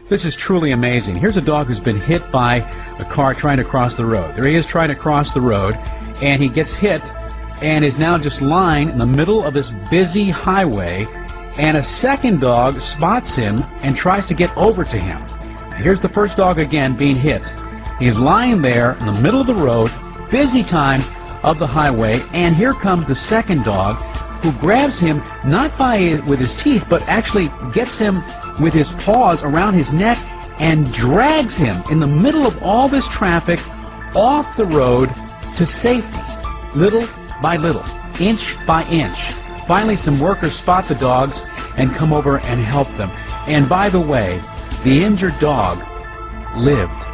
This is truly amazing. Here's a dog who's been hit by a car trying to cross the road. There he is trying to cross the road, and he gets hit and is now just lying in the middle of this busy highway, and a second dog spots him and tries to get over to him. Here's the first dog again being hit. He's lying there in the middle of the road, busy time of the highway, and here comes the second dog, who grabs him not with his teeth, but actually gets him with his paws around his neck and drags him in the middle of all this traffic off the road to safety, little by little, inch by inch. Finally, some workers spot the dogs and come over and help them. And by the way, the injured dog lived.